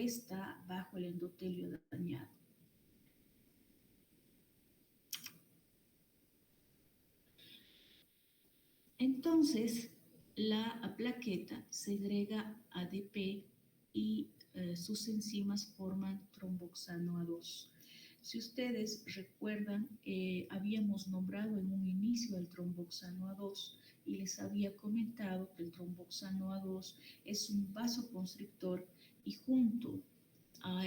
está bajo el endotelio dañado. Entonces, la plaqueta segrega ADP y sus enzimas forman tromboxano A2. Si ustedes recuerdan, habíamos nombrado en un inicio el tromboxano A2 y les había comentado que el tromboxano A2 es un vasoconstrictor y junto a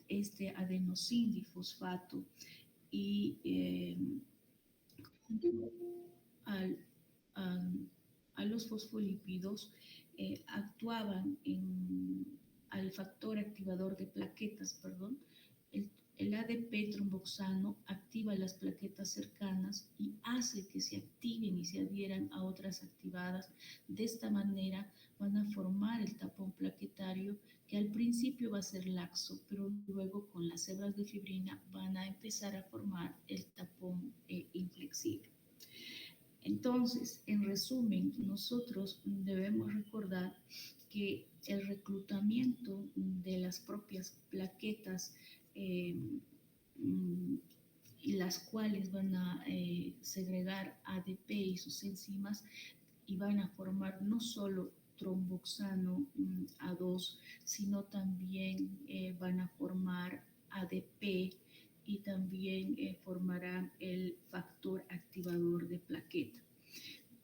este adenosindifosfato y al, a, a los fosfolípidos actuaban al factor activador de plaquetas, perdón. El ADP tromboxano activa las plaquetas cercanas y hace que se activen y se adhieran a otras activadas. De esta manera van a formar el tapón plaquetario, que al principio va a ser laxo, pero luego con las hebras de fibrina van a empezar a formar el tapón inflexible. Entonces, en resumen, nosotros debemos recordar que el reclutamiento de las propias plaquetas y las cuales van a segregar ADP y sus enzimas y van a formar no solo tromboxano A2, sino también van a formar ADP y también formarán el factor activador de plaqueta.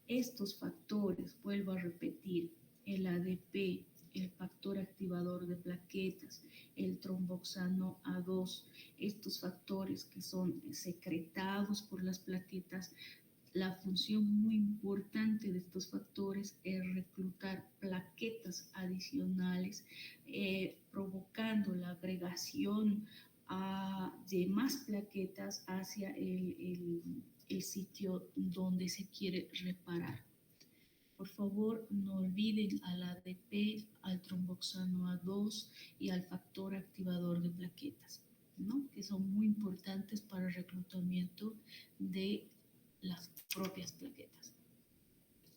Estos factores, vuelvo a repetir, el ADP, el factor activador de plaquetas, el tromboxano A2, estos factores que son secretados por las plaquetas, la función muy importante de estos factores es reclutar plaquetas adicionales, provocando la agregación de más plaquetas hacia el sitio donde se quiere reparar. Por favor, no olviden al ADP, al tromboxano A2 y al factor activador de plaquetas, ¿no? Que son muy importantes para el reclutamiento de las propias plaquetas.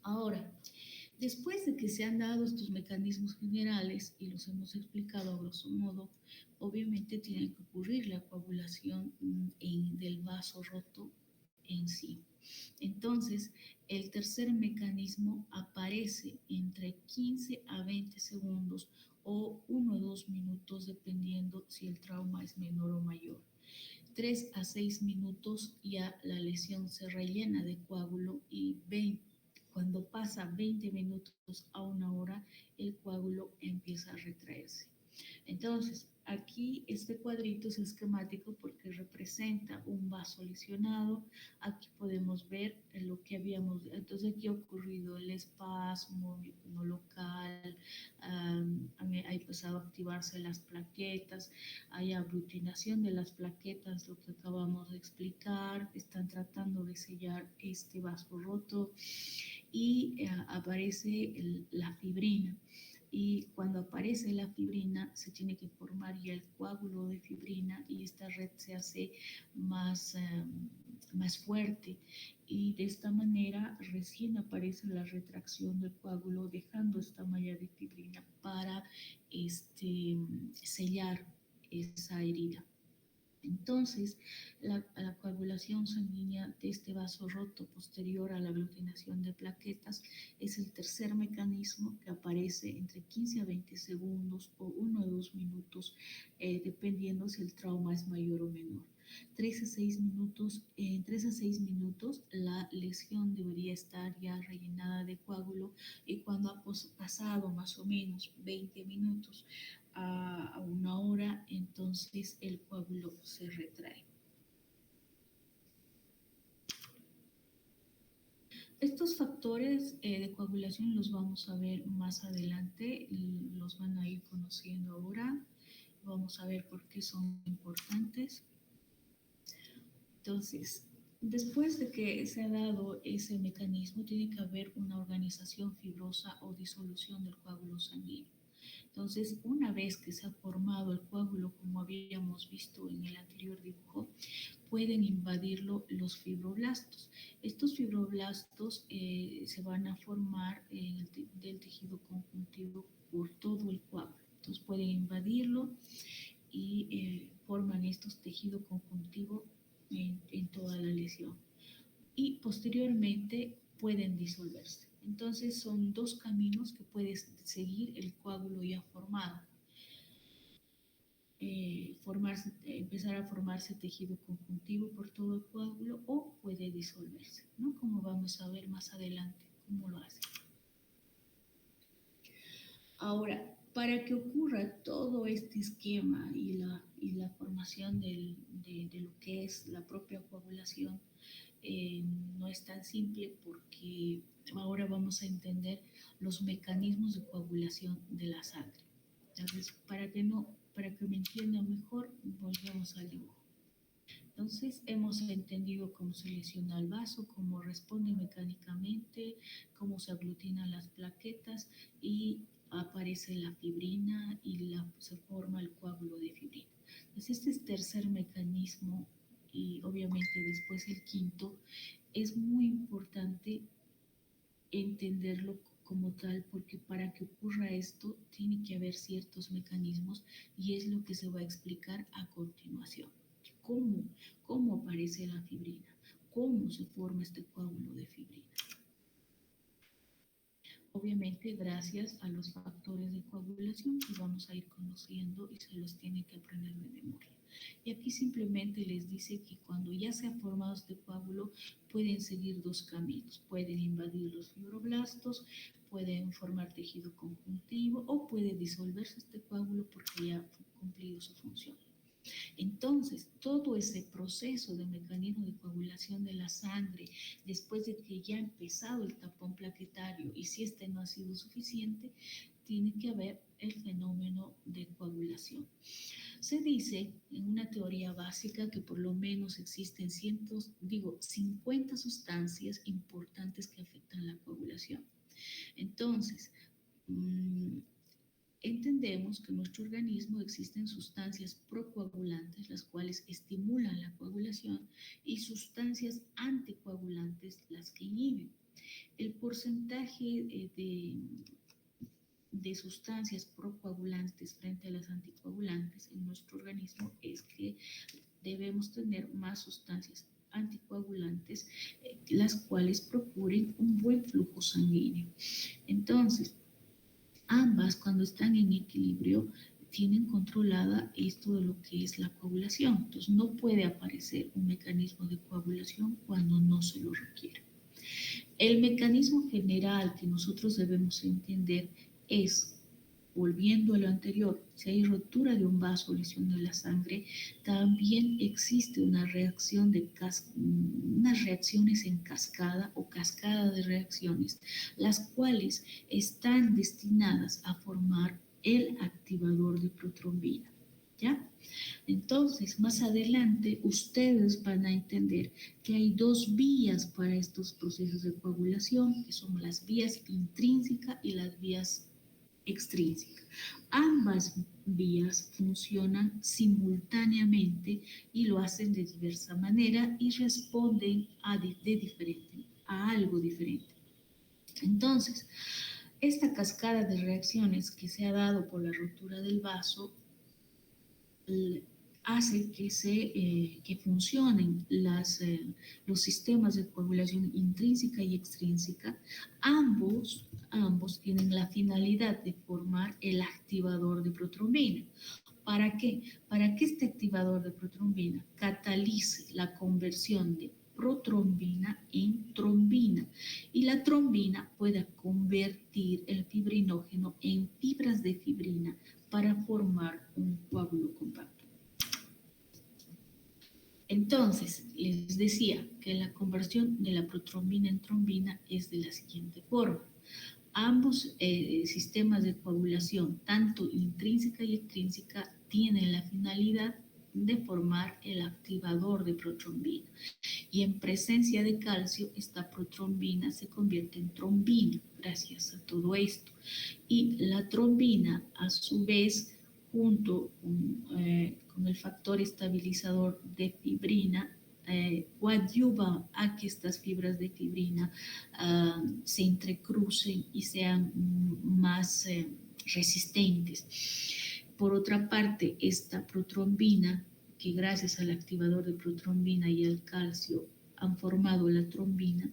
Ahora, después de que se han dado estos mecanismos generales y los hemos explicado a grosso modo, obviamente tiene que ocurrir la coagulación del vaso roto en sí. Entonces, el tercer mecanismo aparece entre 15 a 20 segundos o 1 o 2 minutos, dependiendo si el trauma es menor o mayor. 3 a 6 minutos ya la lesión se rellena de coágulo y cuando pasa 20 minutos a 1 hora, el coágulo empieza a retraerse. Entonces, aquí este cuadrito es esquemático porque representa un vaso lesionado. Aquí podemos ver lo que habíamos, entonces aquí ha ocurrido el espasmo no local, ha empezado a activarse las plaquetas, hay aglutinación de las plaquetas, lo que acabamos de explicar, están tratando de sellar este vaso roto y aparece la fibrina. Y cuando aparece la fibrina se tiene que formar ya el coágulo de fibrina y esta red se hace más fuerte y de esta manera recién aparece la retracción del coágulo dejando esta malla de fibrina para sellar esa herida. Entonces, la coagulación sanguínea de este vaso roto posterior a la aglutinación de plaquetas es el tercer mecanismo que aparece entre 15 a 20 segundos o 1 a 2 minutos, dependiendo si el trauma es mayor o menor. 3 a 6 minutos, en 3 a 6 minutos la lesión debería estar ya rellenada de coágulo y cuando ha pasado más o menos 20 minutos a 1 hora, entonces el coágulo se retrae. Estos factores de coagulación los vamos a ver más adelante, los van a ir conociendo ahora, vamos a ver por qué son importantes. Entonces, después de que se ha dado ese mecanismo, tiene que haber una organización fibrosa o disolución del coágulo sanguíneo. Entonces, una vez que se ha formado el coágulo, como habíamos visto en el anterior dibujo, pueden invadirlo los fibroblastos. Estos fibroblastos se van a formar del tejido conjuntivo por todo el coágulo. Entonces pueden invadirlo y forman estos tejidos conjuntivos en toda la lesión. Y posteriormente pueden disolverse. Entonces son dos caminos que puedes seguir el coágulo ya formado. Empezar a formarse tejido conjuntivo por todo el coágulo o puede disolverse, ¿no? Como vamos a ver más adelante cómo lo hace. Ahora, para que ocurra todo este esquema y la formación de lo que es la propia coagulación, no es tan simple porque ahora vamos a entender los mecanismos de coagulación de la sangre. Entonces, para que me entiendan mejor, volvemos al dibujo. Entonces, hemos entendido cómo se lesiona el vaso, cómo responde mecánicamente, cómo se aglutinan las plaquetas y aparece la fibrina y se forma el coágulo de fibrina. Entonces, este es el tercer mecanismo y obviamente después el quinto. Es muy importante entenderlo como tal, porque para que ocurra esto tiene que haber ciertos mecanismos y es lo que se va a explicar a continuación. ¿Cómo aparece la fibrina? ¿Cómo se forma este coágulo de fibrina? Obviamente gracias a los factores de coagulación que vamos a ir conociendo y se los tiene que aprender de memoria. Y aquí simplemente les dice que cuando ya se ha formado este coágulo pueden seguir dos caminos. Pueden invadir los fibroblastos, pueden formar tejido conjuntivo o puede disolverse este coágulo porque ya ha cumplido su función. Entonces, todo ese proceso de mecanismo de coagulación de la sangre, después de que ya ha empezado el tapón plaquetario y si este no ha sido suficiente, tiene que haber el fenómeno de coagulación. Se dice en una teoría básica que por lo menos existen 50 sustancias importantes que afectan la coagulación. Entonces, entendemos que en nuestro organismo existen sustancias procoagulantes, las cuales estimulan la coagulación, y sustancias anticoagulantes, las que inhiben. El porcentaje de sustancias procoagulantes frente a las anticoagulantes en nuestro organismo es que debemos tener más sustancias anticoagulantes, las cuales procuren un buen flujo sanguíneo. Entonces, ambas, cuando están en equilibrio, tienen controlada esto de lo que es la coagulación. Entonces, no puede aparecer un mecanismo de coagulación cuando no se lo requiere. El mecanismo general que nosotros debemos entender es, volviendo a lo anterior, si hay rotura de un vaso o lesión de la sangre, también existe una reacción unas reacciones en cascada o cascada de reacciones, las cuales están destinadas a formar el activador de protrombina. ¿Ya? Entonces, más adelante, ustedes van a entender que hay dos vías para estos procesos de coagulación, que son las vías intrínseca y las vías extrínseca. Ambas vías funcionan simultáneamente y lo hacen de diversa manera y responden a algo diferente. Entonces, esta cascada de reacciones que se ha dado por la rotura del vaso hace que funcionen los sistemas de coagulación intrínseca y extrínseca. Ambos tienen la finalidad de formar el activador de protrombina. ¿Para qué? Para que este activador de protrombina catalice la conversión de protrombina en trombina y la trombina pueda convertir el fibrinógeno en fibras de fibrina para formar un coágulo compacto. Entonces, les decía que la conversión de la protrombina en trombina es de la siguiente forma. Ambos sistemas de coagulación, tanto intrínseca y extrínseca, tienen la finalidad de formar el activador de protrombina. Y en presencia de calcio, esta protrombina se convierte en trombina gracias a todo esto. Y la trombina, a su vez, junto con el factor estabilizador de fibrina, coadyuva a que estas fibras de fibrina se entrecrucen y sean más resistentes. Por otra parte, esta protrombina, que gracias al activador de protrombina y al calcio han formado la trombina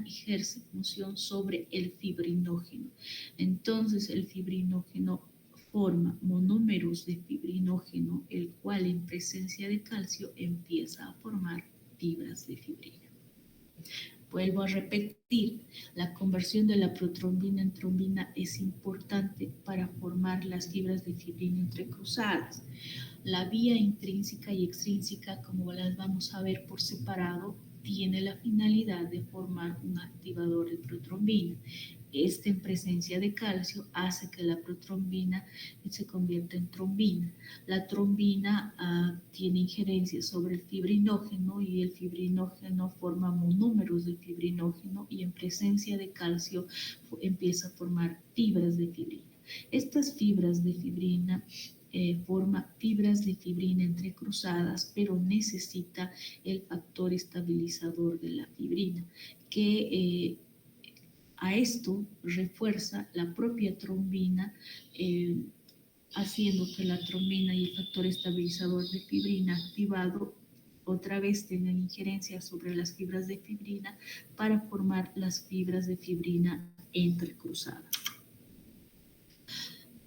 ejerce función sobre el fibrinógeno. Entonces el fibrinógeno forma monómeros de fibrinógeno, el cual en presencia de calcio empieza a formar fibras de fibrina. Vuelvo a repetir, la conversión de la protrombina en trombina es importante para formar las fibras de fibrina entrecruzadas. La vía intrínseca y extrínseca, como las vamos a ver por separado, tiene la finalidad de formar un activador de protrombina. Este, en presencia de calcio, hace que la protrombina se convierta en trombina. La trombina tiene injerencia sobre el fibrinógeno y el fibrinógeno forma monómeros de fibrinógeno y en presencia de calcio empieza a formar fibras de fibrina. Estas fibras de fibrina forma fibras de fibrina entrecruzadas, pero necesita el factor estabilizador de la fibrina, que a esto refuerza la propia trombina, haciendo que la trombina y el factor estabilizador de fibrina activado otra vez tengan injerencia sobre las fibras de fibrina para formar las fibras de fibrina entrecruzadas.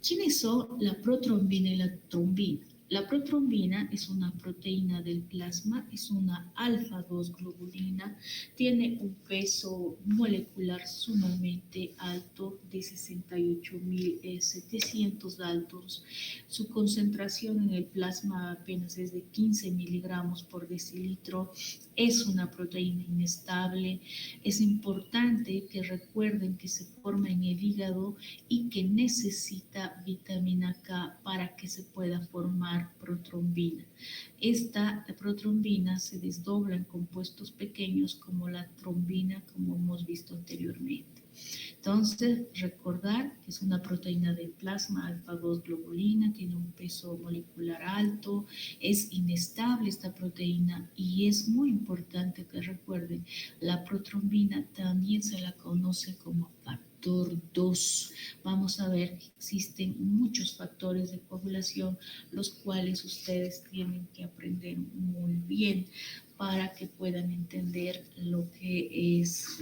¿Quiénes son la protrombina y la trombina? La protrombina es una proteína del plasma, es una alfa-2 globulina, tiene un peso molecular sumamente alto de 68.700 daltons. Su concentración en el plasma apenas es de 15 miligramos por decilitro. Es una proteína inestable. Es importante que recuerden que se forma en el hígado y que necesita vitamina K para que se pueda formar protrombina. Esta protrombina se desdobla en compuestos pequeños como la trombina, como hemos visto anteriormente. Entonces, recordar que es una proteína del plasma alfa-2 globulina, tiene un peso molecular alto, es inestable esta proteína y es muy importante que recuerden, la protrombina también se la conoce como factor 2. Vamos a ver que existen muchos factores de coagulación, los cuales ustedes tienen que aprender muy bien para que puedan entender lo que es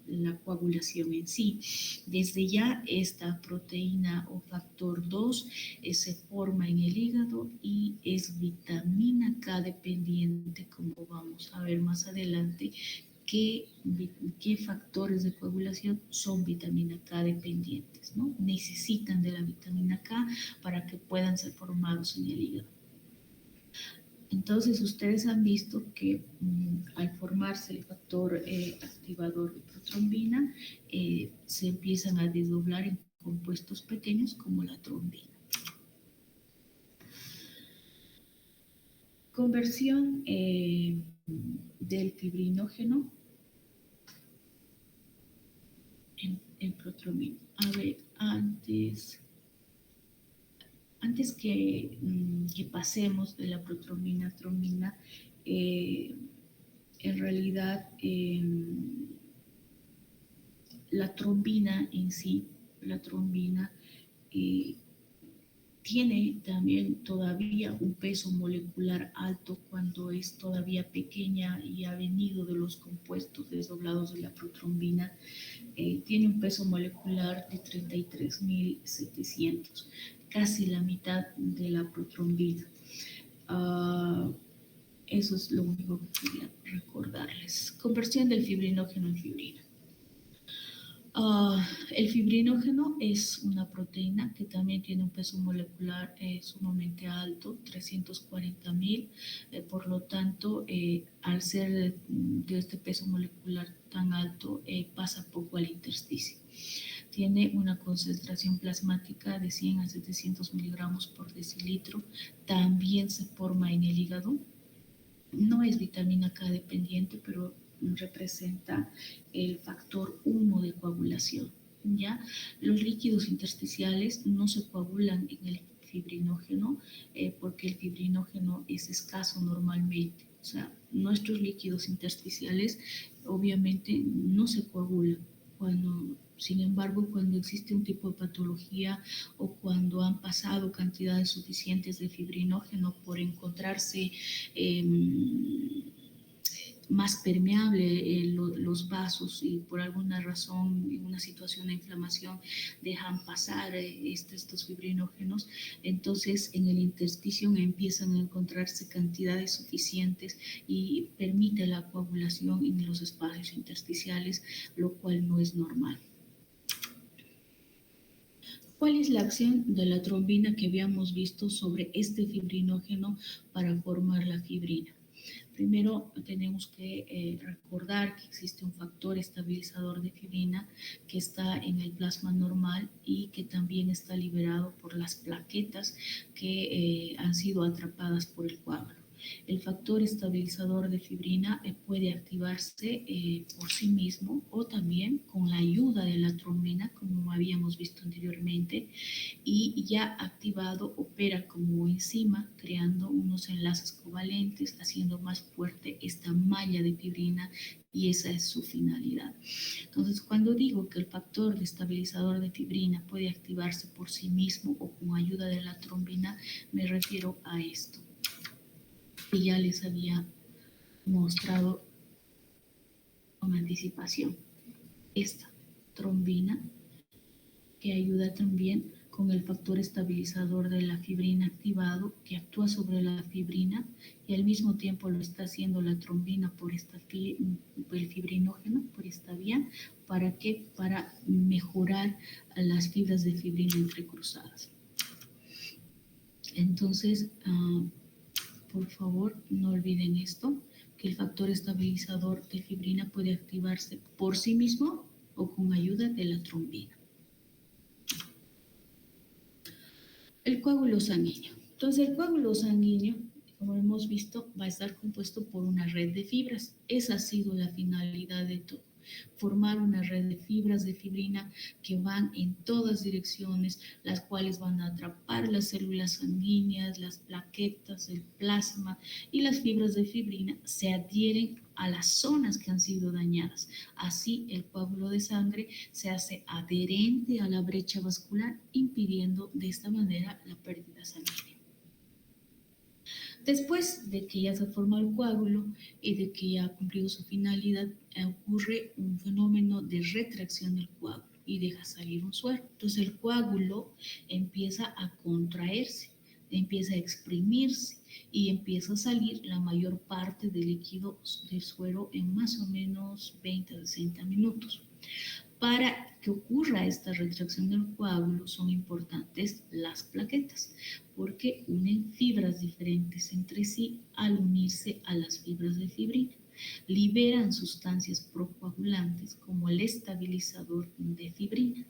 la coagulación en sí. Desde ya esta proteína o factor 2 se forma en el hígado y es vitamina K dependiente, como vamos a ver más adelante, qué factores de coagulación son vitamina K dependientes, ¿no? Necesitan de la vitamina K para que puedan ser formados en el hígado. Entonces, ustedes han visto que al formarse el factor activador de protrombina, se empiezan a desdoblar en compuestos pequeños como la trombina. Conversión del fibrinógeno en protrombina. A ver, antes que pasemos de la protrombina a trombina, en realidad la trombina en sí, la trombina tiene también todavía un peso molecular alto cuando es todavía pequeña y ha venido de los compuestos desdoblados de la protrombina. Tiene un peso molecular de 33.700, casi la mitad de la protrombina. Eso es lo único que quería recordarles. Conversión del fibrinógeno en fibrina. El fibrinógeno es una proteína que también tiene un peso molecular sumamente alto, 340.000, por lo tanto, al ser de este peso molecular tan alto, pasa poco al intersticio. Tiene una concentración plasmática de 100 a 700 miligramos por decilitro, también se forma en el hígado. No es vitamina K dependiente, pero representa el factor 1 de coagulación. ¿Ya? Los líquidos intersticiales no se coagulan en el fibrinógeno porque el fibrinógeno es escaso normalmente. O sea, nuestros líquidos intersticiales obviamente no se coagulan cuando Sin embargo, cuando existe un tipo de patología o cuando han pasado cantidades suficientes de fibrinógeno por encontrarse más permeable los vasos y por alguna razón en una situación de inflamación dejan pasar estos fibrinógenos, entonces en el intersticio empiezan a encontrarse cantidades suficientes y permite la coagulación en los espacios intersticiales, lo cual no es normal. ¿Cuál es la acción de la trombina que habíamos visto sobre este fibrinógeno para formar la fibrina? Primero tenemos que recordar que existe un factor estabilizador de fibrina que está en el plasma normal y que también está liberado por las plaquetas que han sido atrapadas por el coágulo. El factor estabilizador de fibrina puede activarse por sí mismo o también con la ayuda de la trombina, como habíamos visto anteriormente, y ya activado opera como enzima, creando unos enlaces covalentes, haciendo más fuerte esta malla de fibrina y esa es su finalidad. Entonces, cuando digo que el factor estabilizador de fibrina puede activarse por sí mismo o con ayuda de la trombina, me refiero a esto que ya les había mostrado con anticipación. Esta trombina que ayuda también con el factor estabilizador de la fibrina activado, que actúa sobre la fibrina y al mismo tiempo lo está haciendo la trombina por el fibrinógeno, por esta vía. ¿Para qué? Para mejorar las fibras de fibrina entrecruzadas. Entonces, por favor, no olviden esto, que el factor estabilizador de fibrina puede activarse por sí mismo o con ayuda de la trombina. El coágulo sanguíneo. Entonces, el coágulo sanguíneo, como hemos visto, va a estar compuesto por una red de fibras. Esa ha sido la finalidad de todo. Formar una red de fibras de fibrina que van en todas direcciones, las cuales van a atrapar las células sanguíneas, las plaquetas, el plasma, y las fibras de fibrina se adhieren a las zonas que han sido dañadas. Así, el coágulo de sangre se hace adherente a la brecha vascular, impidiendo de esta manera la pérdida sanguínea. Después de que ya se forma el coágulo y de que ya ha cumplido su finalidad, ocurre un fenómeno de retracción del coágulo y deja salir un suero. Entonces el coágulo empieza a contraerse, empieza a exprimirse y empieza a salir la mayor parte del líquido del suero en más o menos 20 a 60 minutos. Para que ocurra esta retracción del coágulo son importantes las plaquetas, porque unen fibras diferentes entre sí al unirse a las fibras de fibrina. Liberan sustancias procoagulantes como el estabilizador de fibrina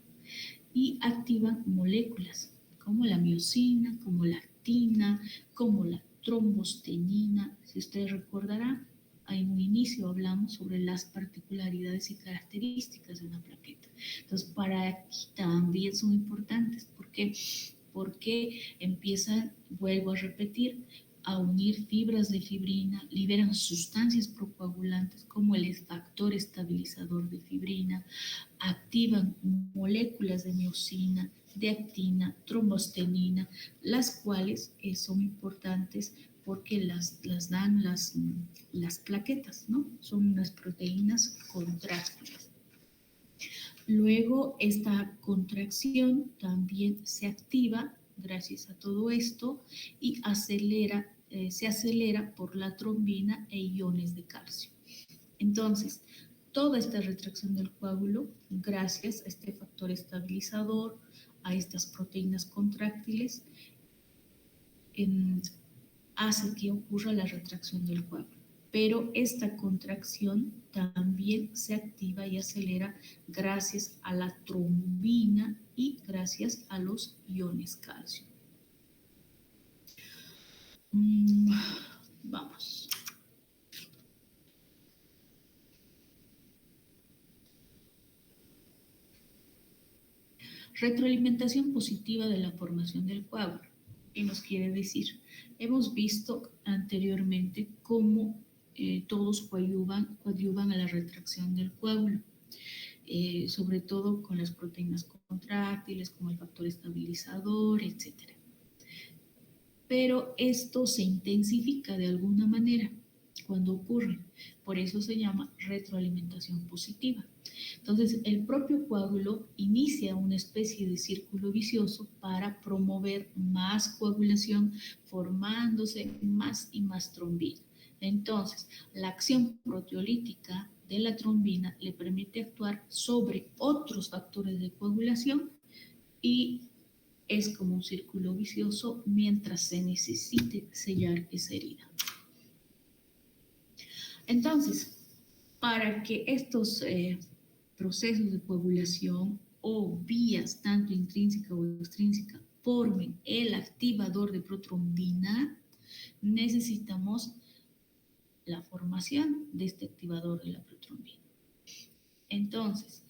y activan moléculas como la miosina, como la actina, como la trombostenina. Si ustedes recordarán, en un inicio hablamos sobre las particularidades y características de una plaqueta. Entonces, para aquí también son importantes. ¿Por qué? Porque empiezan, vuelvo a repetir, a unir fibras de fibrina, liberan sustancias procoagulantes como el factor estabilizador de fibrina, activan moléculas de miosina, de actina, trombostenina, las cuales son importantes porque las dan las plaquetas, ¿no? Son unas proteínas contráctiles. Luego, esta contracción también se activa gracias a todo esto y se acelera por la trombina e iones de calcio. Entonces, toda esta retracción del coágulo, gracias a este factor estabilizador, a estas proteínas contráctiles, hace que ocurra la retracción del coágulo. Pero esta contracción también se activa y acelera gracias a la trombina y gracias a los iones calcio. Vamos. Retroalimentación positiva de la formación del coágulo. ¿Qué nos quiere decir? Hemos visto anteriormente cómo todos coadyuvan a la retracción del coágulo. sobre todo con las proteínas contráctiles, como el factor estabilizador, etc. Pero esto se intensifica de alguna manera cuando ocurre. Por eso se llama retroalimentación positiva. Entonces, el propio coágulo inicia una especie de círculo vicioso para promover más coagulación, formándose más y más trombina. Entonces, la acción proteolítica de la trombina le permite actuar sobre otros factores de coagulación y es como un círculo vicioso mientras se necesite sellar esa herida. Entonces, para que estos procesos de coagulación o vías tanto intrínseca o extrínseca formen el activador de protrombina, necesitamos la formación de este activador de la protrombina. Entonces,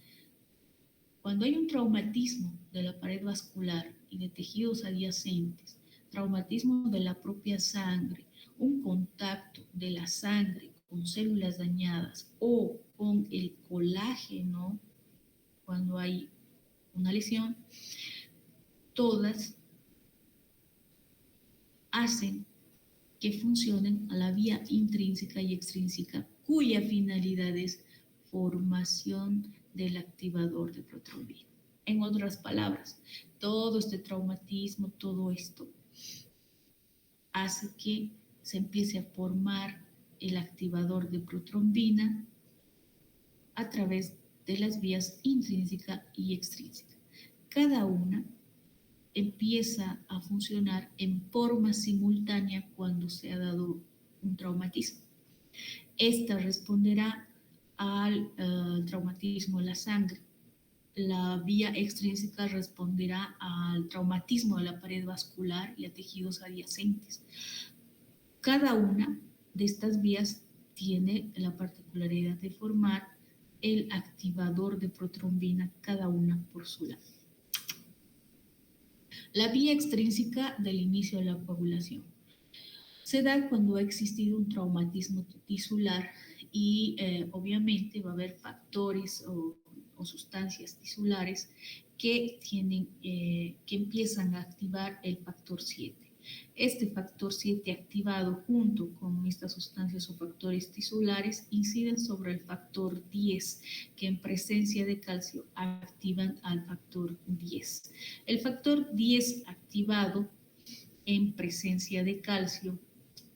cuando hay un traumatismo de la pared vascular y de tejidos adyacentes, traumatismo de la propia sangre, un contacto de la sangre con células dañadas o con el colágeno, cuando hay una lesión, todas hacen que funcionen a la vía intrínseca y extrínseca, cuya finalidad es formación del activador de protrombina. En otras palabras, todo este traumatismo, todo esto hace que se empiece a formar el activador de protrombina a través de las vías intrínseca y extrínseca. Cada una empieza a funcionar en forma simultánea cuando se ha dado un traumatismo. Esta responderá al traumatismo de la sangre. La vía extrínseca responderá al traumatismo de la pared vascular y a tejidos adyacentes. Cada una de estas vías tiene la particularidad de formar el activador de protrombina, cada una por su lado. La vía extrínseca del inicio de la coagulación se da cuando ha existido un traumatismo tisular y obviamente va a haber factores o sustancias tisulares que empiezan a activar el factor 7. Este factor 7 activado junto con estas sustancias o factores tisulares inciden sobre el factor 10, que en presencia de calcio activan al factor 10. El factor 10 activado en presencia de calcio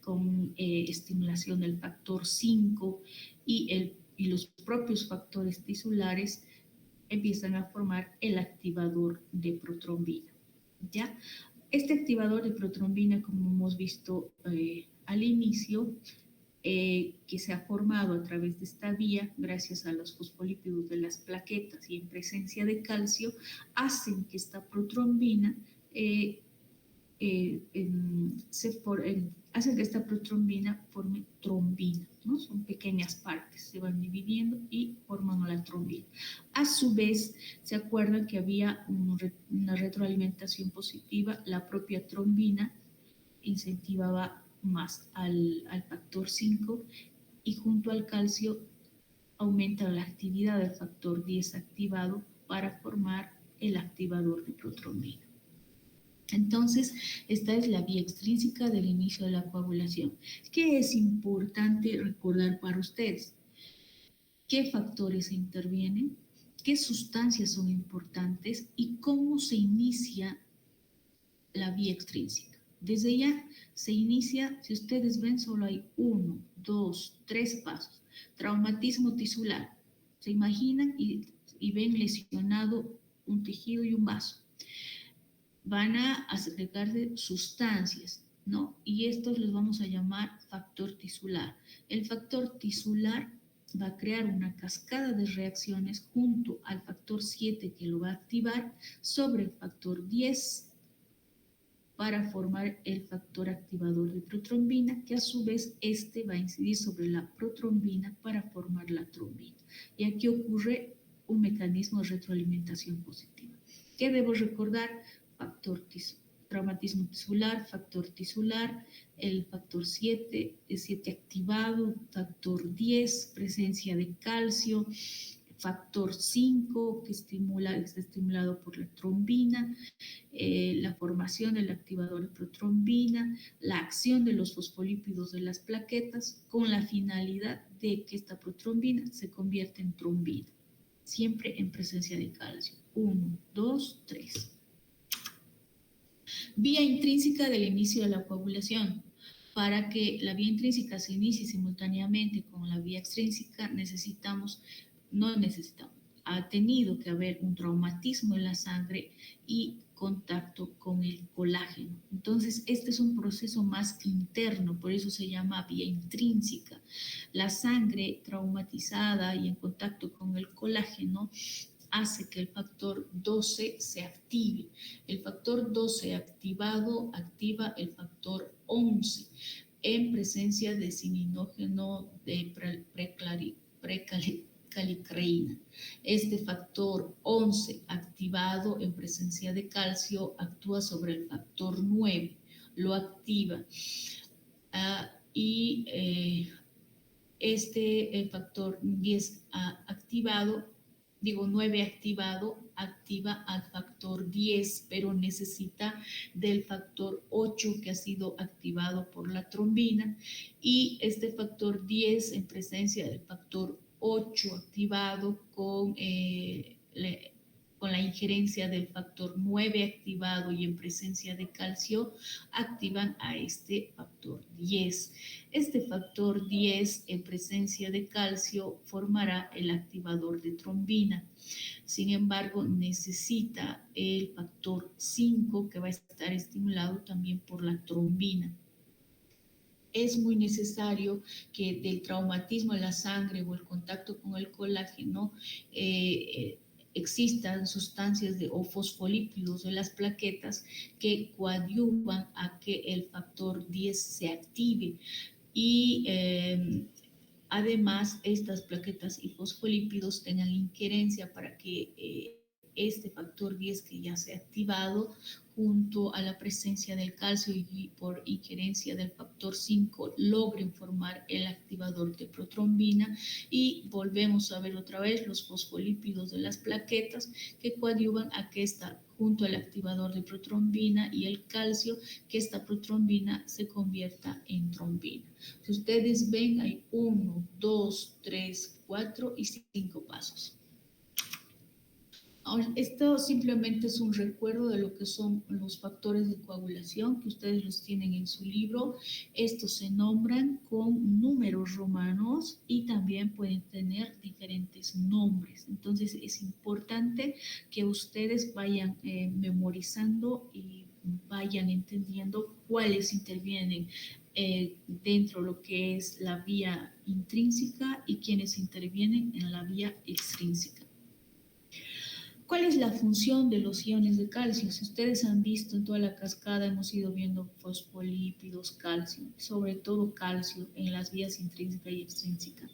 con estimulación del factor 5 y los propios factores tisulares empiezan a formar el activador de protrombina. ¿Ya? Este activador de protrombina, como hemos visto al inicio, que se ha formado a través de esta vía, gracias a los fosfolípidos de las plaquetas y en presencia de calcio, hacen que esta protrombina hace que esta protrombina forme trombina, ¿no? Son pequeñas partes, se van dividiendo y forman la trombina. A su vez, se acuerdan que había una retroalimentación positiva, la propia trombina incentivaba más al factor 5 y junto al calcio aumenta la actividad del factor 10 activado para formar el activador de protrombina. Entonces, esta es la vía extrínseca del inicio de la coagulación. ¿Qué es importante recordar para ustedes? ¿Qué factores intervienen? ¿Qué sustancias son importantes? ¿Y cómo se inicia la vía extrínseca? Desde ya se inicia, si ustedes ven, solo hay 1, 2, 3 pasos. Traumatismo tisular. Se imaginan y ven lesionado un tejido y un vaso. Van a segregarse sustancias, ¿no? Y estos los vamos a llamar factor tisular. El factor tisular va a crear una cascada de reacciones junto al factor 7 que lo va a activar sobre el factor 10 para formar el factor activador de protrombina, que a su vez este va a incidir sobre la protrombina para formar la trombina. Y aquí ocurre un mecanismo de retroalimentación positiva. ¿Qué debo recordar? Traumatismo tisular, factor tisular, el factor 7, el 7 activado, factor 10, presencia de calcio, factor 5 que está estimulado por la trombina, la formación del activador de protrombina, la acción de los fosfolípidos de las plaquetas con la finalidad de que esta protrombina se convierta en trombina, siempre en presencia de calcio. 1, 2, 3. Vía intrínseca del inicio de la coagulación. Para que la vía intrínseca se inicie simultáneamente con la vía extrínseca, ha tenido que haber un traumatismo en la sangre y contacto con el colágeno. Entonces, este es un proceso más interno, por eso se llama vía intrínseca. La sangre traumatizada y en contacto con el colágeno hace que el factor 12 se active. El factor 12 activado activa el factor 11 en presencia de cininógeno de precalicreína. Este factor 11 activado en presencia de calcio actúa sobre el factor 9, lo activa. Este factor 10 activado, 9 activado, activa al factor 10, pero necesita del factor 8 que ha sido activado por la trombina, y este factor 10 en presencia del factor 8 activado con la injerencia del factor 9 activado y en presencia de calcio, activan a este factor 10. Este factor 10 en presencia de calcio formará el activador de trombina. Sin embargo, necesita el factor 5 que va a estar estimulado también por la trombina. Es muy necesario que del traumatismo de la sangre o el contacto con el colágeno existan sustancias o fosfolípidos de las plaquetas que coadyuvan a que el factor 10 se active. Y además, estas plaquetas y fosfolípidos tengan injerencia para que este factor 10 que ya se ha activado junto a la presencia del calcio y por injerencia del factor 5 logren formar el activador de protrombina, y volvemos a ver otra vez los fosfolípidos de las plaquetas que coadyuvan a que esta junto al activador de protrombina y el calcio, que esta protrombina se convierta en trombina. Si ustedes ven, hay 1, 2, 3, 4 y 5 pasos. Ahora, esto simplemente es un recuerdo de lo que son los factores de coagulación, que ustedes los tienen en su libro. Estos se nombran con números romanos y también pueden tener diferentes nombres. Entonces es importante que ustedes vayan memorizando y vayan entendiendo cuáles intervienen dentro de lo que es la vía intrínseca y quienes intervienen en la vía extrínseca. ¿Cuál es la función de los iones de calcio? Si ustedes han visto en toda la cascada, hemos ido viendo fosfolípidos, calcio, sobre todo calcio en las vías intrínseca y extrínseca.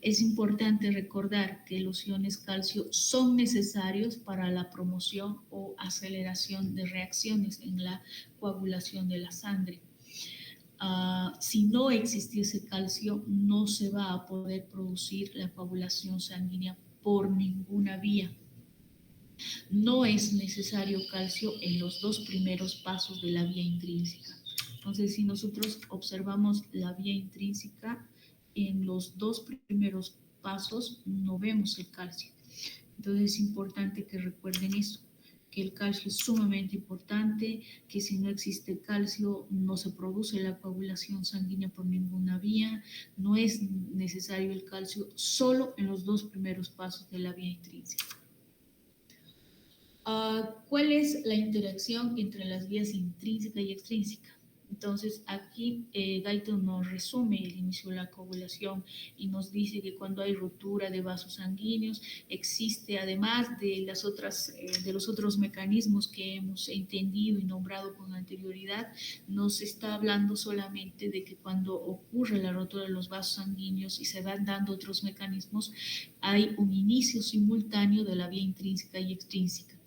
Es importante recordar que los iones calcio son necesarios para la promoción o aceleración de reacciones en la coagulación de la sangre. Si no existiese calcio, no se va a poder producir la coagulación sanguínea por ninguna vía. No es necesario calcio en los 2 primeros pasos de la vía intrínseca. Entonces, si nosotros observamos la vía intrínseca, en los 2 primeros pasos no vemos el calcio. Entonces, es importante que recuerden eso, que el calcio es sumamente importante, que si no existe calcio no se produce la coagulación sanguínea por ninguna vía. No es necesario el calcio solo en los 2 primeros pasos de la vía intrínseca. ¿Cuál es la interacción entre las vías intrínseca y extrínseca? Entonces, aquí Guyton nos resume el inicio de la coagulación y nos dice que cuando hay ruptura de vasos sanguíneos, existe, además de los otros mecanismos que hemos entendido y nombrado con anterioridad, nos está hablando solamente de que cuando ocurre la ruptura de los vasos sanguíneos y se van dando otros mecanismos, hay un inicio simultáneo de la vía intrínseca y extrínseca,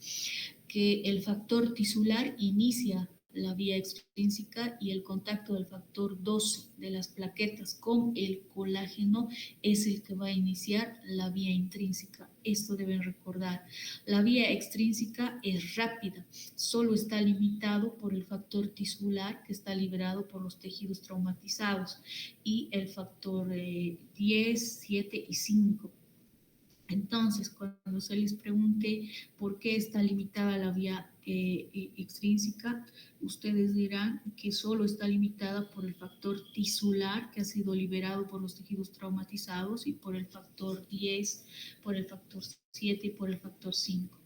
que el factor tisular inicia la vía extrínseca y el contacto del factor 12 de las plaquetas con el colágeno es el que va a iniciar la vía intrínseca. Esto deben recordar. La vía extrínseca es rápida, solo está limitado por el factor tisular que está liberado por los tejidos traumatizados y el factor 10, 7 y 5. Entonces, cuando se les pregunte por qué está limitada la vía extrínseca, ustedes dirán que solo está limitada por el factor tisular que ha sido liberado por los tejidos traumatizados y por el factor 10, por el factor 7 y por el factor 5.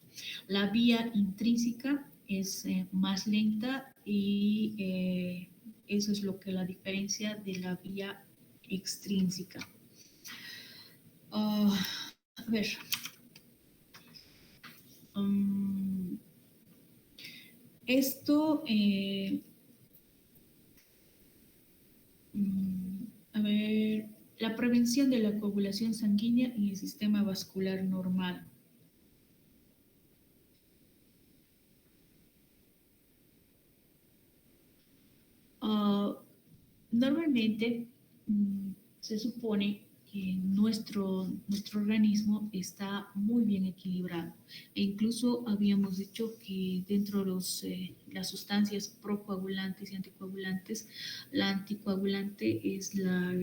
La vía intrínseca es más lenta y eso es lo que la diferencia de la vía extrínseca. A ver, esto, a ver, la prevención de la coagulación sanguínea en el sistema vascular normal. Normalmente se supone que nuestro organismo está muy bien equilibrado e incluso habíamos dicho que dentro de las sustancias procoagulantes y anticoagulantes, la anticoagulante es la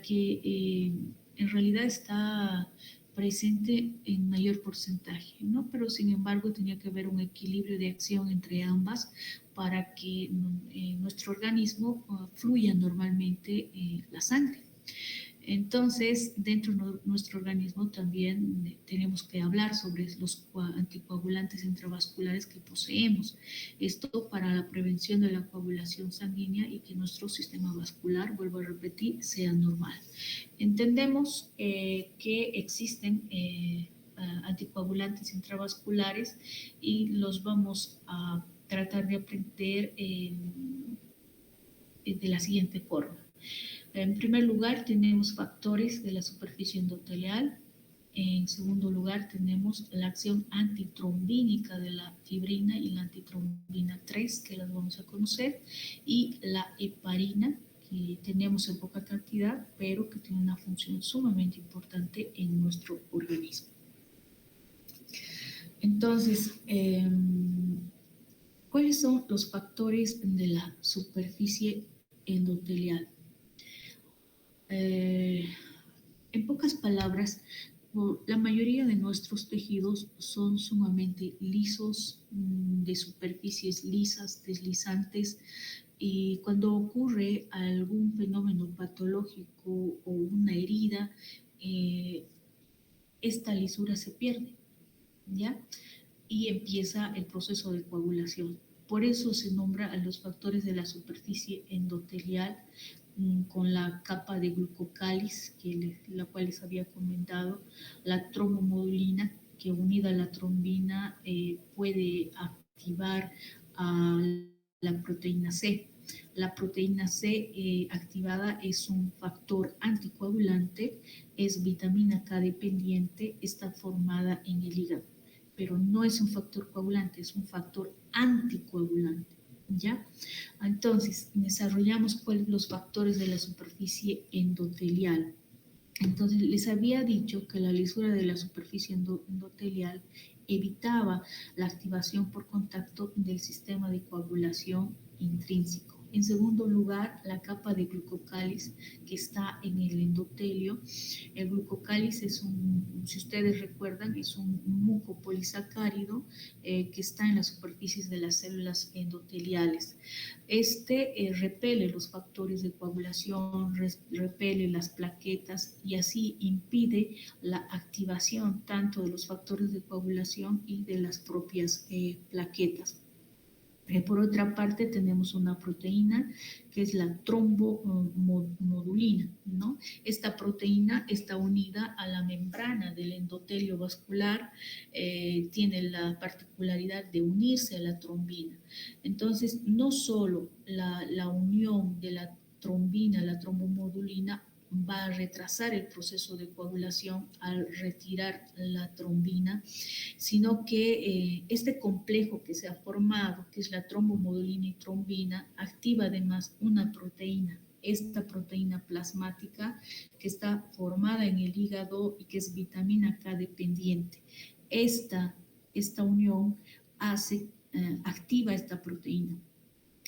que en realidad está presente en mayor porcentaje, ¿no? Pero sin embargo tenía que haber un equilibrio de acción entre ambas para que nuestro organismo fluya normalmente la sangre. Entonces, dentro de nuestro organismo también tenemos que hablar sobre los anticoagulantes intravasculares que poseemos. Esto para la prevención de la coagulación sanguínea y que nuestro sistema vascular, vuelvo a repetir, sea normal. Entendemos que existen anticoagulantes intravasculares y los vamos a tratar de aprender de la siguiente forma. En primer lugar, tenemos factores de la superficie endotelial. En segundo lugar, tenemos la acción antitrombínica de la fibrina y la antitrombina 3, que las vamos a conocer, y la heparina, que tenemos en poca cantidad, pero que tiene una función sumamente importante en nuestro organismo. Entonces, ¿cuáles son los factores de la superficie endotelial? En pocas palabras, la mayoría de nuestros tejidos son sumamente lisos, de superficies lisas, deslizantes, y cuando ocurre algún fenómeno patológico o una herida, esta lisura se pierde, ¿ya? Y empieza el proceso de coagulación. Por eso se nombra a los factores de la superficie endotelial con la capa de glucocáliz, la cual les había comentado, la trombomodulina, que unida a la trombina puede activar a la proteína C. La proteína C activada es un factor anticoagulante, es vitamina K dependiente, está formada en el hígado, pero no es un factor coagulante, es un factor anticoagulante. ¿Ya? Entonces, desarrollamos cuáles son los factores de la superficie endotelial. Entonces, les había dicho que la lisura de la superficie endotelial evitaba la activación por contacto del sistema de coagulación intrínseco. En segundo lugar, la capa de glucocáliz que está en el endotelio. El glucocáliz es si ustedes recuerdan, es un mucopolisacárido que está en las superficies de las células endoteliales. Este repele los factores de coagulación, repele las plaquetas y así impide la activación tanto de los factores de coagulación y de las propias plaquetas. Por otra parte, tenemos una proteína que es la trombomodulina, ¿no? Esta proteína está unida a la membrana del endotelio vascular, tiene la particularidad de unirse a la trombina. Entonces, no solo la unión de la trombina, la trombomodulina, va a retrasar el proceso de coagulación al retirar la trombina, sino que este complejo que se ha formado, que es la trombomodulina y trombina, activa además una proteína, esta proteína plasmática que está formada en el hígado y que es vitamina K dependiente. Esta unión activa esta proteína.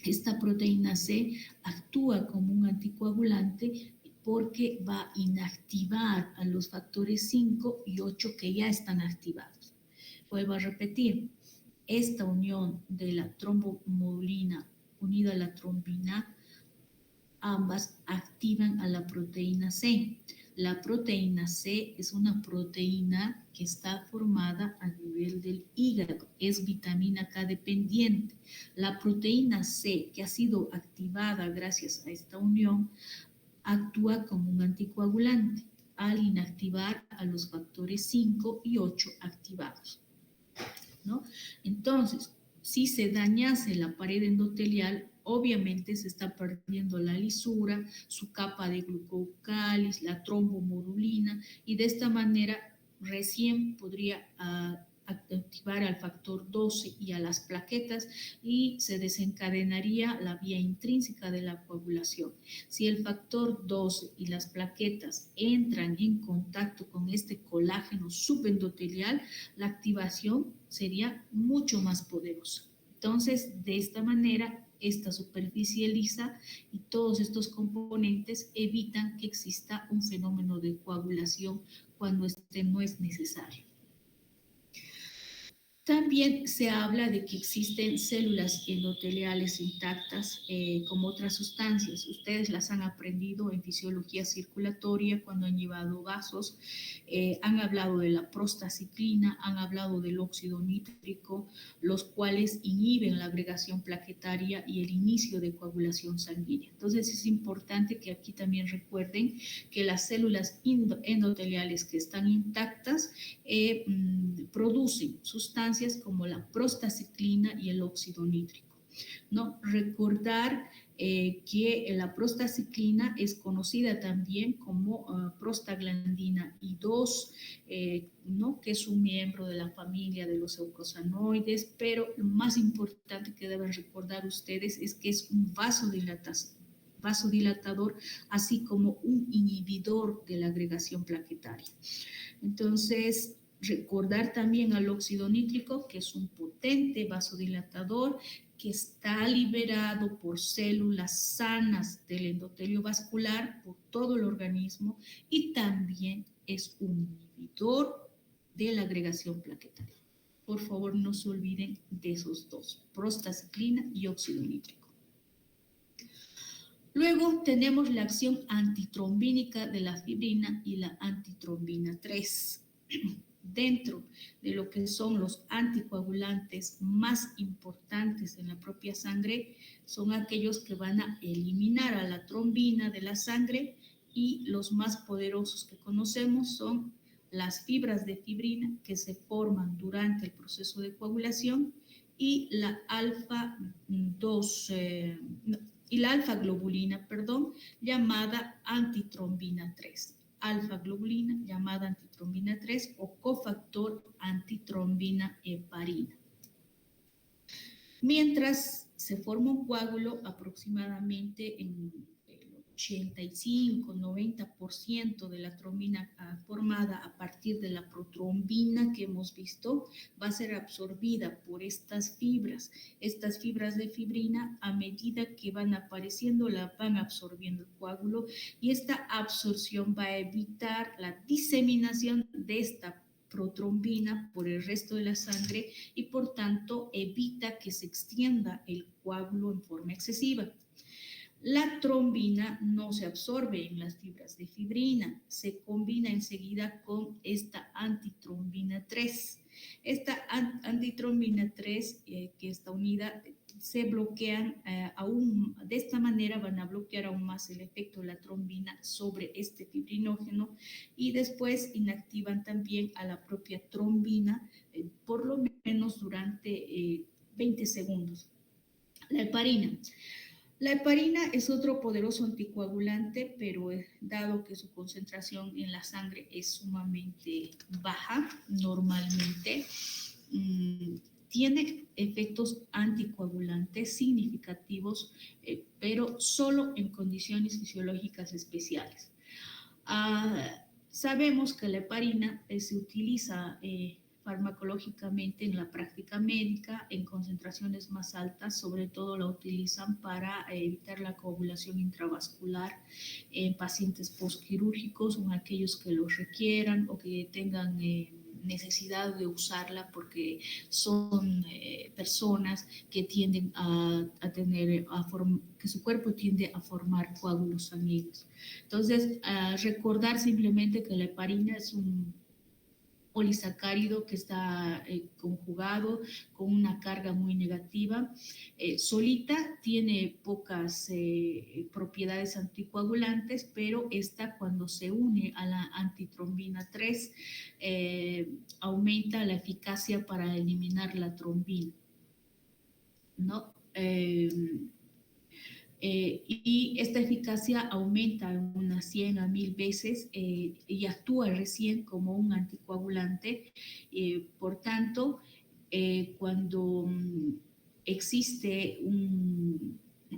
Esta proteína C actúa como un anticoagulante porque va a inactivar a los factores 5 y 8 que ya están activados. Vuelvo a repetir, esta unión de la trombomodulina unida a la trombina, ambas activan a la proteína C. La proteína C es una proteína que está formada a nivel del hígado, es vitamina K dependiente. La proteína C, que ha sido activada gracias a esta unión, actúa como un anticoagulante al inactivar a los factores 5 y 8 activados, ¿no? Entonces, si se dañase la pared endotelial, obviamente se está perdiendo la lisura, su capa de glucocáliz, la trombomodulina, y de esta manera recién podría activar al factor 12 y a las plaquetas y se desencadenaría la vía intrínseca de la coagulación. Si el factor 12 y las plaquetas entran en contacto con este colágeno subendotelial, la activación sería mucho más poderosa. Entonces, de esta manera, esta superficie lisa y todos estos componentes evitan que exista un fenómeno de coagulación cuando este no es necesario. También se habla de que existen células endoteliales intactas como otras sustancias. Ustedes las han aprendido en fisiología circulatoria cuando han llevado vasos. Han hablado de la prostaciclina, han hablado del óxido nítrico, los cuales inhiben la agregación plaquetaria y el inicio de coagulación sanguínea. Entonces es importante que aquí también recuerden que las células endoteliales que están intactas producen sustancias como la prostaciclina y el óxido nítrico, ¿no? Recordar que la prostaciclina es conocida también como prostaglandina I2, ¿no? Que es un miembro de la familia de los eucosanoides, pero lo más importante que deben recordar ustedes es que es un vasodilatador, así como un inhibidor de la agregación plaquetaria. Entonces, recordar también al óxido nítrico, que es un potente vasodilatador que está liberado por células sanas del endotelio vascular, por todo el organismo, y también es un inhibidor de la agregación plaquetaria. Por favor, no se olviden de esos dos, prostaciclina y óxido nítrico. Luego tenemos la acción antitrombínica de la fibrina y la antitrombina 3. Dentro de lo que son los anticoagulantes más importantes en la propia sangre, son aquellos que van a eliminar a la trombina de la sangre, y los más poderosos que conocemos son las fibras de fibrina que se forman durante el proceso de coagulación y la alfa-globulina, llamada antitrombina 3. Alfa-globulina llamada antitrombina 3 o cofactor antitrombina heparina. Mientras se forma un coágulo, aproximadamente en el 85-90% de la trombina formada a partir de la protrombina que hemos visto va a ser absorbida por estas fibras. Estas fibras de fibrina, a medida que van apareciendo, la van absorbiendo el coágulo, y esta absorción va a evitar la diseminación de esta protrombina por el resto de la sangre y por tanto evita que se extienda el coágulo en forma excesiva. La trombina no se absorbe en las fibras de fibrina, se combina enseguida con esta antitrombina 3. Esta antitrombina 3 que está unida, se bloquean de esta manera van a bloquear aún más el efecto de la trombina sobre este fibrinógeno, y después inactivan también a la propia trombina por lo menos durante 20 segundos. La heparina. La heparina es otro poderoso anticoagulante, pero dado que su concentración en la sangre es sumamente baja, normalmente, mm, tiene efectos anticoagulantes significativos, pero solo en condiciones fisiológicas especiales. Sabemos que la heparina se utiliza farmacológicamente en la práctica médica en concentraciones más altas, sobre todo la utilizan para evitar la coagulación intravascular en pacientes postquirúrgicos o en aquellos que los requieran o que tengan necesidad de usarla porque son personas que tienden a tener, que su cuerpo tiende a formar coágulos sanguíneos. Entonces, recordar simplemente que la heparina es un polisacárido que está conjugado con una carga muy negativa. Solita tiene pocas propiedades anticoagulantes, pero esta cuando se une a la antitrombina 3 aumenta la eficacia para eliminar la trombina, ¿no? Y esta eficacia aumenta unas 100 a 1000 veces y actúa recién como un anticoagulante. Por tanto, cuando existe una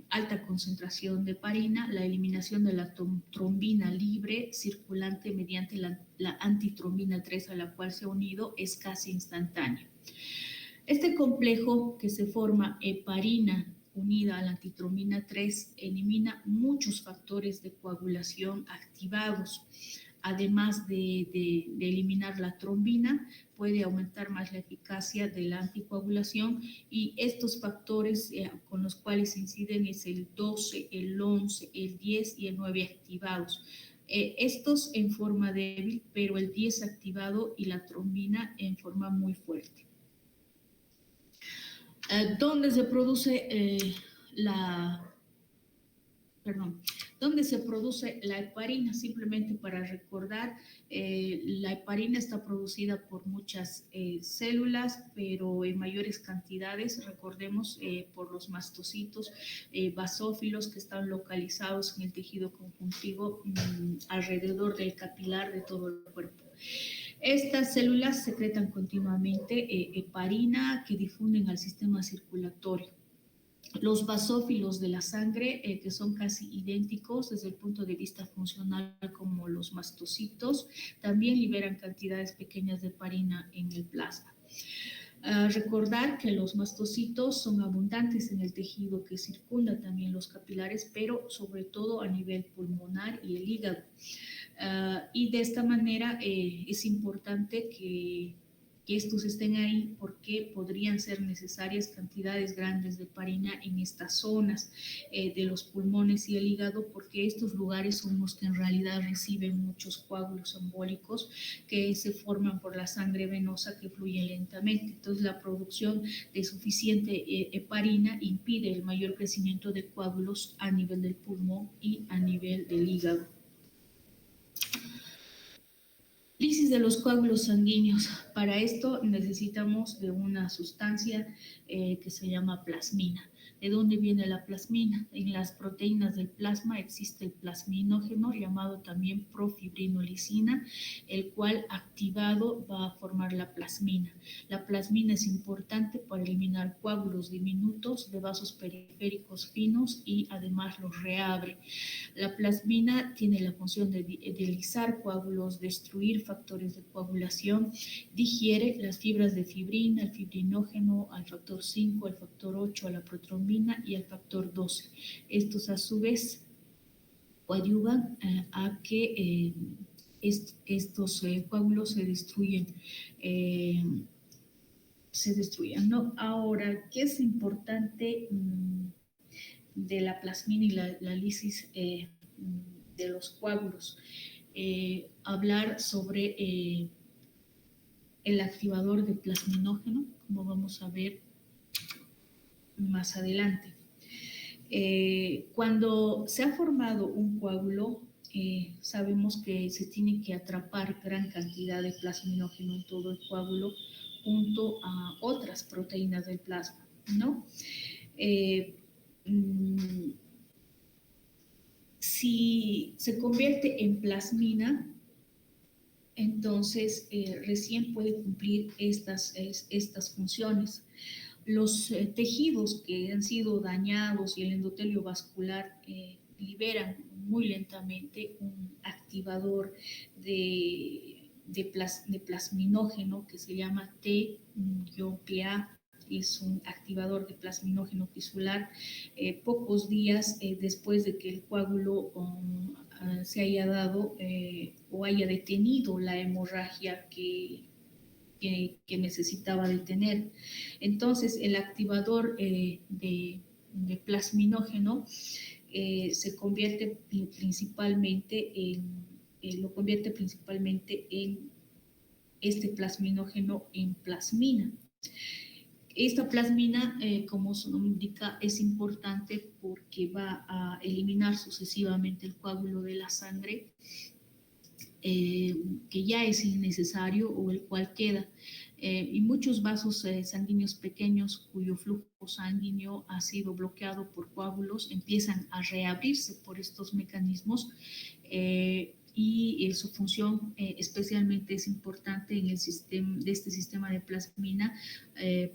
alta concentración de heparina, la eliminación de la trombina libre circulante mediante la antitrombina 3 a la cual se ha unido es casi instantánea. Este complejo que se forma heparina unida a la antitrombina 3 elimina muchos factores de coagulación activados. Además de eliminar la trombina, puede aumentar más la eficacia de la anticoagulación y estos factores con los cuales inciden es el 12, el 11, el 10 y el 9 activados. Estos en forma débil, pero el 10 activado y la trombina en forma muy fuerte. ¿Dónde se produce ¿Dónde se produce la heparina? Simplemente para recordar, la heparina está producida por muchas células, pero en mayores cantidades, recordemos, por los mastocitos basófilos que están localizados en el tejido conjuntivo alrededor del capilar de todo el cuerpo. Estas células secretan continuamente heparina que difunden al sistema circulatorio. Los basófilos de la sangre, que son casi idénticos desde el punto de vista funcional como los mastocitos, también liberan cantidades pequeñas de heparina en el plasma. Recordar que los mastocitos son abundantes en el tejido que circunda también los capilares, pero sobre todo a nivel pulmonar y el hígado. Y de esta manera es importante que estos estén ahí porque podrían ser necesarias cantidades grandes de heparina en estas zonas de los pulmones y el hígado, porque estos lugares son los que en realidad reciben muchos coágulos embólicos que se forman por la sangre venosa que fluye lentamente. Entonces, la producción de suficiente heparina impide el mayor crecimiento de coágulos a nivel del pulmón y a nivel del hígado. Lisis de los coágulos sanguíneos. Para esto necesitamos de una sustancia que se llama plasmina. ¿De dónde viene la plasmina? En las proteínas del plasma existe el plasminógeno, llamado también profibrinolizina, el cual activado va a formar la plasmina. La plasmina es importante para eliminar coágulos diminutos de vasos periféricos finos y además los reabre. La plasmina tiene la función de lisar coágulos, destruir factores de coagulación, digiere las fibras de fibrina, el fibrinógeno, al factor 5, al factor 8, a la protrombina y al factor 12. Estos a su vez coadyuvan a que estos coágulos se destruyan, ¿no? Ahora, ¿qué es importante de la plasmina y la lisis de los coágulos? Hablar sobre el activador de plasminógeno, como vamos a ver más adelante. Cuando se ha formado un coágulo, sabemos que se tiene que atrapar gran cantidad de plasminógeno en todo el coágulo junto a otras proteínas del plasma, ¿no? Si se convierte en plasmina, entonces recién puede cumplir estas funciones. Los tejidos que han sido dañados y el endotelio vascular liberan muy lentamente un activador de plasminógeno que se llama T-PA. Es un activador de plasminógeno tisular. Pocos días después de que el coágulo se haya dado o haya detenido la hemorragia que necesitaba detener. Entonces, el activador de plasminógeno se convierte principalmente lo convierte principalmente en este plasminógeno en plasmina. Esta plasmina, como su nombre indica, es importante porque va a eliminar sucesivamente el coágulo de la sangre que ya es innecesario o el cual queda. Y muchos vasos sanguíneos pequeños cuyo flujo sanguíneo ha sido bloqueado por coágulos empiezan a reabrirse por estos mecanismos y su función especialmente es importante en el sistema, de este sistema de plasmina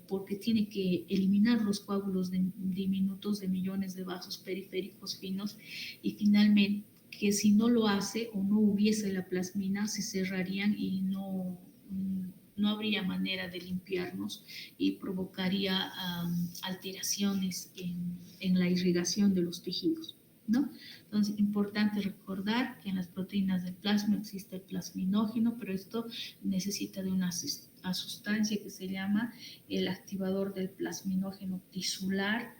porque tiene que eliminar los coágulos diminutos de millones de vasos periféricos finos y finalmente que si no lo hace o no hubiese la plasmina se cerrarían y no habría manera de limpiarnos y provocaría alteraciones en la irrigación de los tejidos, ¿no? Entonces, importante recordar que en las proteínas del plasma existe el plasminógeno, pero esto necesita de una sustancia que se llama el activador del plasminógeno tisular,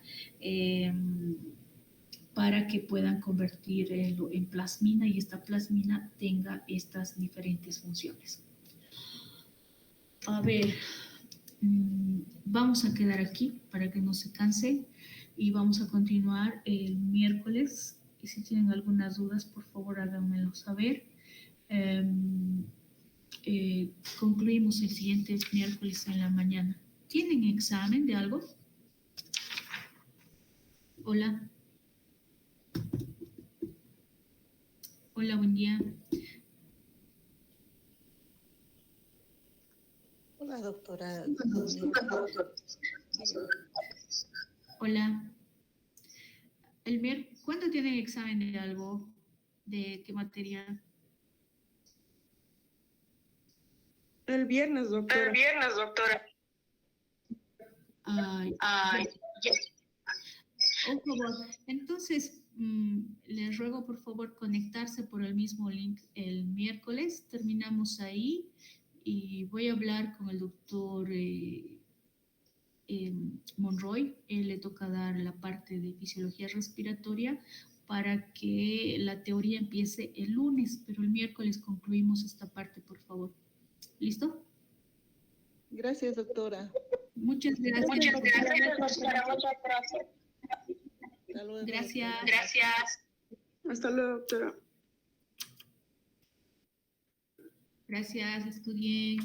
para que puedan convertirlo en plasmina y esta plasmina tenga estas diferentes funciones. A ver, vamos a quedar aquí para que no se canse y vamos a continuar el miércoles. Y si tienen algunas dudas, por favor háganmelo saber. Concluimos el siguiente miércoles en la mañana. ¿Tienen examen de algo? Hola. Hola, buen día. Hola, doctora. Hola. ¿Cuándo tienen examen de algo? ¿De qué materia? El viernes, doctora. El viernes, doctora. Ya. Por favor, entonces les ruego por favor conectarse por el mismo link el miércoles. Terminamos ahí y voy a hablar con el doctor Monroy. Él le toca dar la parte de fisiología respiratoria para que la teoría empiece el lunes, pero el miércoles concluimos esta parte, por favor. ¿Listo? Gracias, doctora. Muchas gracias. Muchas gracias, doctora. Muchas gracias. Hasta luego. Gracias. Gracias. Hasta luego, doctora. Gracias, estudien.